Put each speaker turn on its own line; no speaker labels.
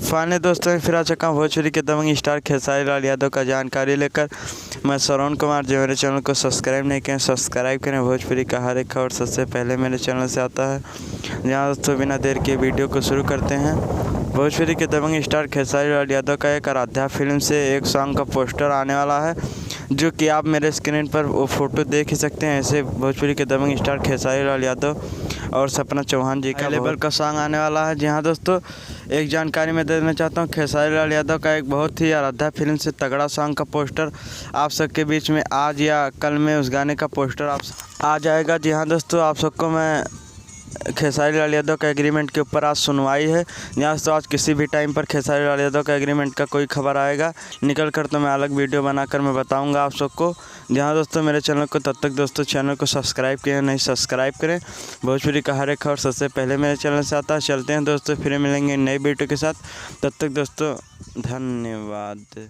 Finally दोस्तों मैं फिर आ चुका हूँ भोजपुरी के दबंग स्टार खेसारी लाल यादव का जानकारी लेकर। मैं श्रवण कुमार, जो मेरे चैनल को सब्सक्राइब नहीं किए सब्सक्राइब करें। भोजपुरी का हर एक खबर सबसे पहले मेरे चैनल से आता है। यहाँ दोस्तों बिना देर के वीडियो को शुरू करते हैं। भोजपुरी के दबंग स्टार खेसारी लाल यादव का एक आराध्या फिल्म से एक सॉन्ग का पोस्टर आने वाला है, जो कि आप मेरे स्क्रीन पर वो फ़ोटो देख ही सकते हैं। ऐसे भोजपुरी के दबंग स्टार खेसारी लाल यादव और सपना चौहान जी का लेवल का सॉन्ग आने वाला है। जी हाँ दोस्तों, एक जानकारी मैं दे देना चाहता हूँ। खेसारी लाल यादव का एक बहुत ही आराध्या फिल्म से तगड़ा सॉन्ग का पोस्टर आप सबके बीच में आज या कल में उस गाने का पोस्टर आप आ जाएगा। जी हाँ दोस्तों, आप सबको मैं खेसारी लाल यादव का एग्रीमेंट के ऊपर आज सुनवाई है। यहाँ से तो आज किसी भी टाइम पर खेसारी लाल यादव का एग्रीमेंट का कोई खबर आएगा निकल कर, तो मैं अलग वीडियो बनाकर मैं बताऊंगा आप सबको। जहाँ दोस्तों मेरे चैनल को तब तक दोस्तों चैनल को सब्सक्राइब किए नहीं सब्सक्राइब करें। भोजपुरी का हर एक खबर सबसे पहले मेरे चैनल से आता है। चलते हैं दोस्तों, फिर मिलेंगे नई वीडियो के साथ। तब तक दोस्तों धन्यवाद।